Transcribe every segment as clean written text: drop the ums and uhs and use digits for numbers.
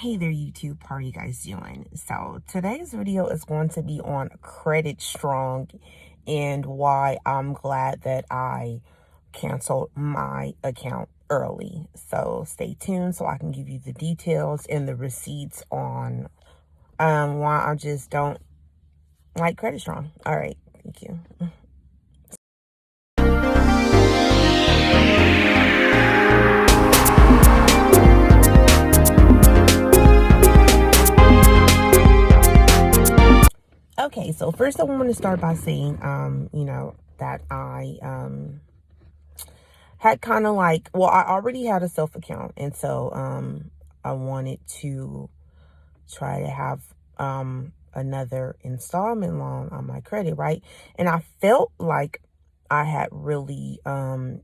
Hey there, YouTube. How are you guys doing? So today's video is going to be on Credit Strong and why I'm glad that I canceled my account early. So stay tuned so I can give you the details and the receipts on why I just don't like Credit Strong. All right, thank you. Okay, so first I want to start by saying, that I had kind of like, well, I already had a self account, and so I wanted to try to have another installment loan on my credit, right? And I felt like I had really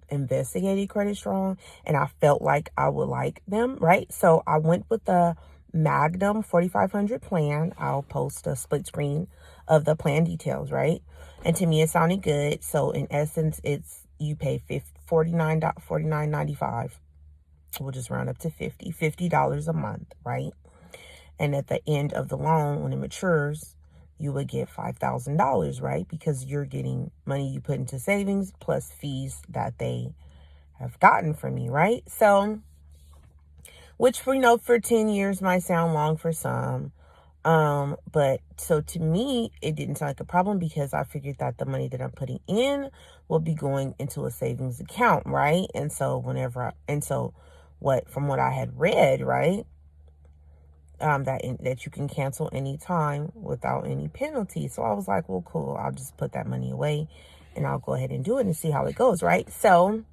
investigated Credit Strong, and I felt like I would like them, right? So I went with the Magnum 4500 plan. I'll post a split screen of the plan details, right? And to me, it sounded good. So in essence, it's you pay $49.95. We'll just round up to $50 a month, right? And at the end of the loan, when it matures, you would get $5,000, right? Because you're getting money you put into savings plus fees that they have gotten from you, right? So, which for 10 years might sound long for some. But so to me, it didn't sound like a problem because I figured that the money that I'm putting in will be going into a savings account, right? And so from what I had read, right, that you can cancel anytime without any penalty. So I was like, well, cool. I'll just put that money away and I'll go ahead and do it and see how it goes, right? So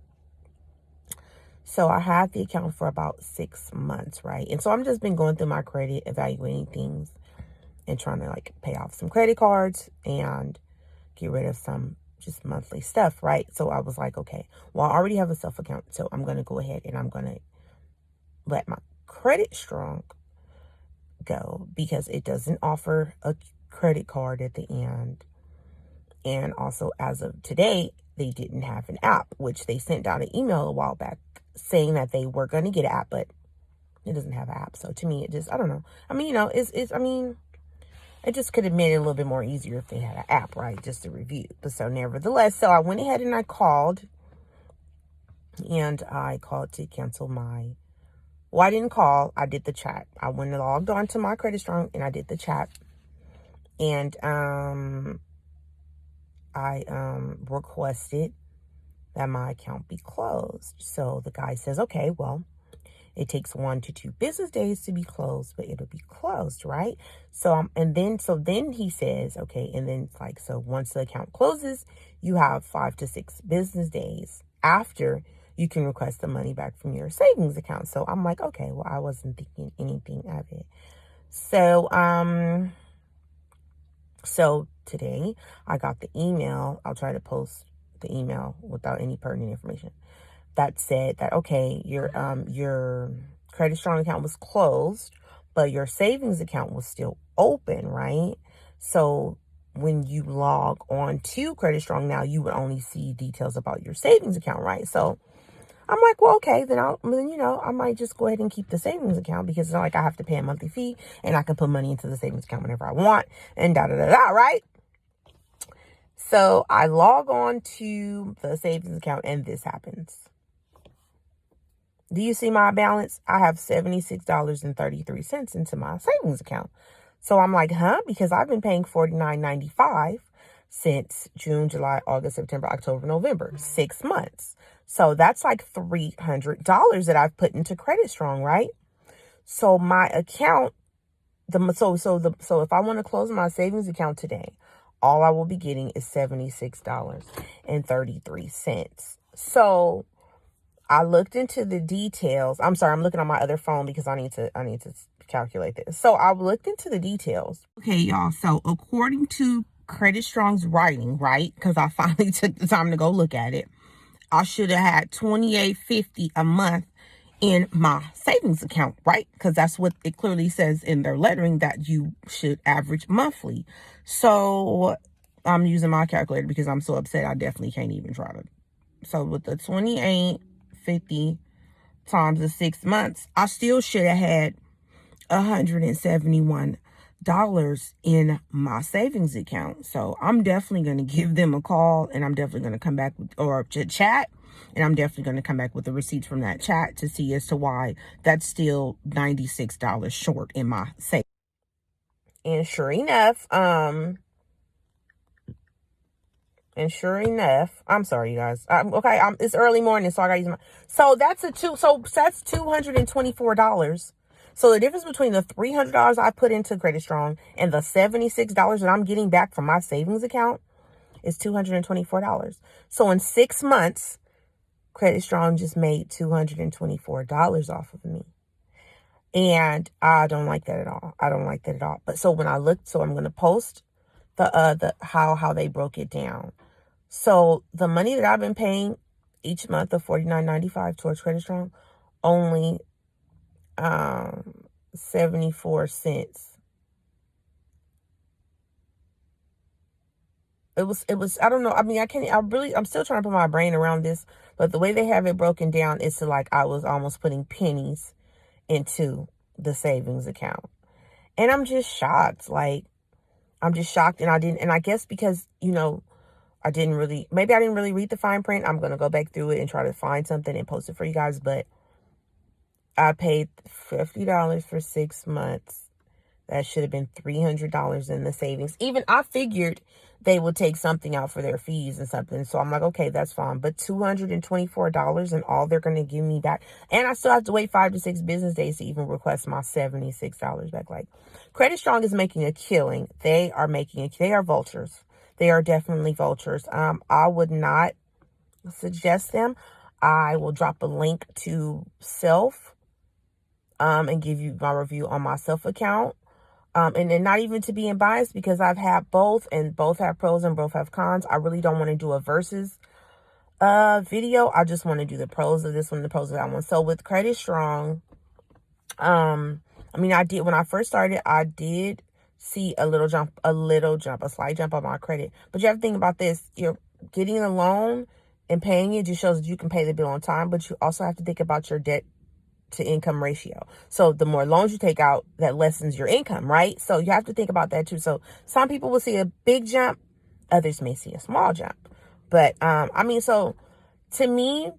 I had the account for about 6 months, right? And so I'm just been going through my credit, evaluating things and trying to like pay off some credit cards and get rid of some just monthly stuff, right? So I was like, okay, well, I already have a self account. So I'm going to go ahead and I'm going to let my Credit Strong go because it doesn't offer a credit card at the end. And also, as of today, they didn't have an app, which they sent out an email a while back saying that they were going to get an app, but it doesn't have an app. So to me, it just, I don't know. I mean, it just could have made it a little bit more easier if they had an app, right? Just to review. But so nevertheless, so I went ahead and I called to cancel my, well, I didn't call. I did the chat. I went and logged on to my Credit Strong and I did the chat. And I requested that my account be closed. So the guy says, okay, well, it takes 1 to 2 business days to be closed, but it'll be closed, right? So then he says, okay, and then it's like, so once the account closes, you have 5 to 6 business days after you can request the money back from your savings account. So I'm like, okay, well, I wasn't thinking anything of it. So today I got the email. I'll try to post the email without any pertinent information that said that, okay, your Credit Strong account was closed, but your savings account was still open, right? So when you log on to Credit Strong now, you would only see details about your savings account, right? So I'm like, well, okay, then I might just go ahead and keep the savings account because it's not like I have to pay a monthly fee and I can put money into the savings account whenever I want and da-da-da-da, right? So I log on to the savings account and this happens. Do you see my balance? I have $76.33 into my savings account. So I'm like, huh? Because I've been paying $49.95 since June, July, August, September, October, November, 6 months. So that's like $300 that I've put into Credit Strong, right? So my account, so if I want to close my savings account today, all I will be getting is $76.33. So I looked into the details. I'm sorry, I'm looking on my other phone because I need to calculate this. So I looked into the details. Okay, y'all. So according to Credit Strong's writing, right? Because I finally took the time to go look at it. I should have had $28.50 a month in my savings account, right? Because that's what it clearly says in their lettering that you should average monthly. So I'm using my calculator because I'm so upset I definitely can't even try to. So with the $28.50 times the 6 months, I still should have had $171 in my savings account. So I'm definitely going to give them a call, and I'm definitely going to come back with, or chat, and I'm definitely going to come back with the receipts from that chat to see as to why that's still $96 short in my savings. And sure enough, I'm sorry, you guys. Okay, it's early morning, so I gotta use my. So that's $224. So the difference between the $300 I put into Credit Strong and the $76 that I'm getting back from my savings account is $224. So in 6 months, Credit Strong just made $224 off of me. And I don't like that at all. I don't like that at all. But so when I looked, so I'm gonna post the how they broke it down. So the money that I've been paying each month of $49.95 towards Credit Strong, only 74 cents. It was I don't know. I mean, I'm still trying to put my brain around this, but the way they have it broken down is to like I was almost putting pennies into the savings account. And I'm just shocked. Like, I'm just shocked. And I guess because, I didn't really read the fine print. I'm going to go back through it and try to find something and post it for you guys. But I paid $50 for 6 months. That should have been $300 in the savings. Even I figured they would take something out for their fees and something. So I'm like, okay, that's fine. But $224 and all they're going to give me back. And I still have to wait 5 to 6 business days to even request my $76 back. Like, Credit Strong is making a killing. They are vultures. They are definitely vultures. I would not suggest them. I will drop a link to Self and give you my review on my Self account. And then not even to be biased, because I've had both, and both have pros and both have cons. I really don't want to do a versus video. I just want to do the pros of this one, the pros of that one. So with Credit Strong, when I first started, I did see a slight jump on my credit. But you have to think about this. You're getting a loan and paying it just shows that you can pay the bill on time, but you also have to think about your debt to income ratio. So the more loans you take out, that lessens your income, right? So you have to think about that too. So some people will see a big jump, others may see a small jump. But so to me,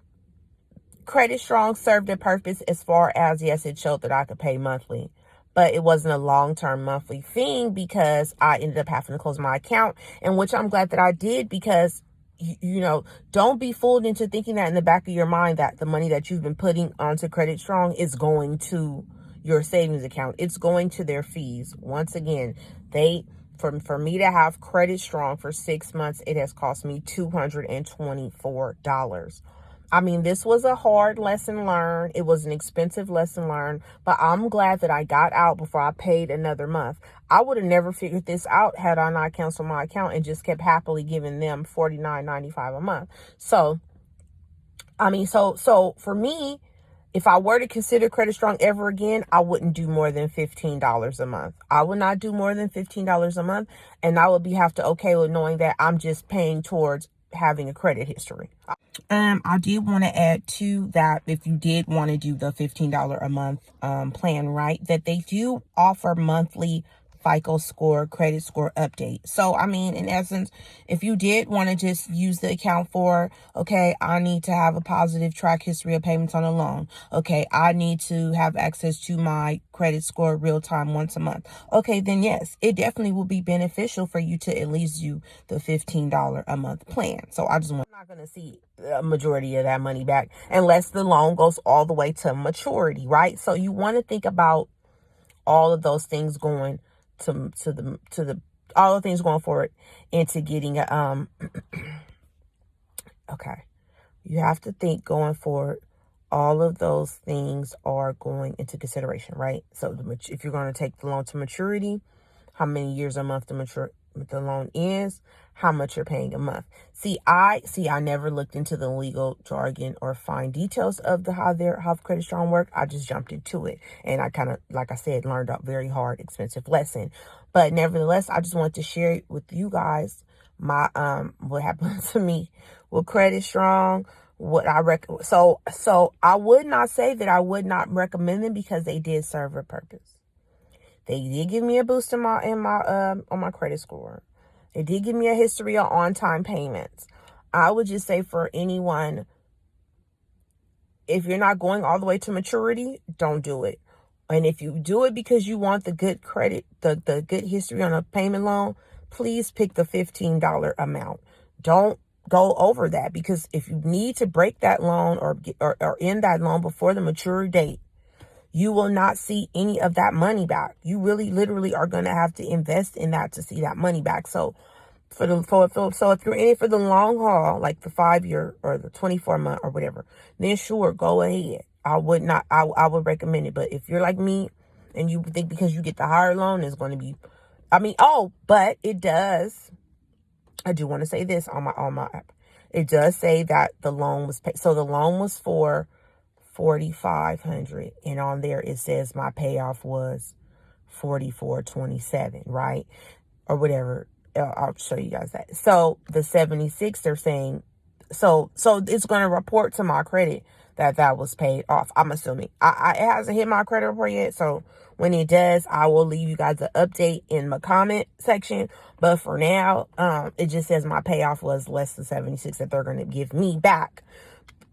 Credit Strong served a purpose as far as, yes, it showed that I could pay monthly, but it wasn't a long-term monthly thing because I ended up having to close my account, and which I'm glad that I did, because don't be fooled into thinking that in the back of your mind that the money that you've been putting onto Credit Strong is going to your savings account. It's going to their fees. Once again, for me to have Credit Strong for 6 months, it has cost me $224. I mean, this was a hard lesson learned. It was an expensive lesson learned, but I'm glad that I got out before I paid another month. I would have never figured this out had I not canceled my account and just kept happily giving them $49.95 a month. So for me, if I were to consider Credit Strong ever again, I wouldn't do more than $15 a month. I would not do more than $15 a month, and I would have to okay with knowing that I'm just paying towards having a credit history. I did want to add to that, if you did want to do the $15 a month plan, right, that they do offer monthly FICO score, credit score update. So, in essence, if you did want to just use the account for, okay, I need to have a positive track history of payments on a loan. Okay, I need to have access to my credit score real time once a month. Okay, then yes, it definitely will be beneficial for you to at least do the $15 a month plan. So I'm not going to see a majority of that money back unless the loan goes all the way to maturity, right? So you want to think about all of those things going all the things going forward into getting okay. You have to think going forward, all of those things are going into consideration, right? So if you're going to take the loan to maturity, how many years a month the loan is, how much you're paying a month. I never looked into the legal jargon or fine details of how Credit Strong work. I just jumped into it, and I kind of, like I said, learned a very hard, expensive lesson. But nevertheless, I just wanted to share with you guys my what happened to me with Credit Strong. What I so I would not say that I would not recommend them, because they did serve a purpose. They did give me a boost in my on my credit score. They did give me a history of on-time payments. I would just say for anyone, if you're not going all the way to maturity, don't do it. And if you do it because you want the good credit, the good history on a payment loan, please pick the $15 amount. Don't go over that, because if you need to break that loan or end that loan before the maturity date, you will not see any of that money back. You really literally are going to have to invest in that to see that money back. So so if you're in it for the long haul, like the 5-year or the 24-month or whatever, then sure, go ahead. I would recommend it. But if you're like me and you think because you get the higher loan, it's going to be, but it does. I do want to say this on my app. It does say that the loan was paid. So the loan was for $4,500, and on there it says my payoff was $4,427, right? Or whatever. I'll show you guys that. So the 76, they're saying, so it's going to report to my credit that was paid off. I'm assuming it hasn't hit my credit report yet. So when it does, I will leave you guys an update in my comment section. But for now, it just says my payoff was less than 76 that they're going to give me back,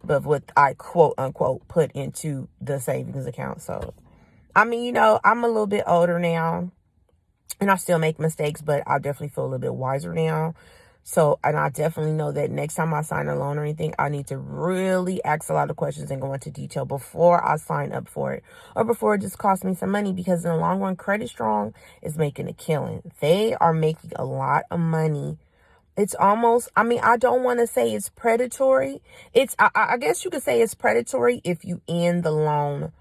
but what I quote unquote put into the savings account. So, I'm a little bit older now, and I still make mistakes, but I definitely feel a little bit wiser now. So, and I definitely know that next time I sign a loan or anything, I need to really ask a lot of questions and go into detail before I sign up for it, or before it just costs me some money, because in the long run, Credit Strong is making a killing. They are making a lot of money. It's almost, I don't want to say it's predatory. I guess you could say it's predatory if you end the loan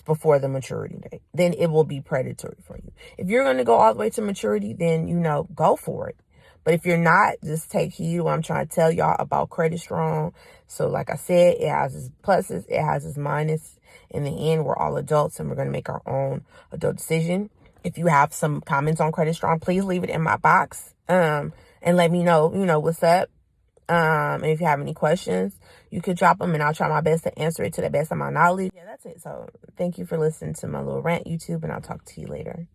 before the maturity date. Then it will be predatory for you. If you're going to go all the way to maturity, then, go for it. But if you're not, just take heed to what I'm trying to tell y'all about Credit Strong. So like I said, it has its pluses, it has its minuses. In the end, we're all adults and we're going to make our own adult decision. If you have some comments on Credit Strong, please leave it in my box. And let me know, what's up. And if you have any questions, you could drop them and I'll try my best to answer it to the best of my knowledge. Yeah, that's it. So thank you for listening to my little rant, YouTube, and I'll talk to you later.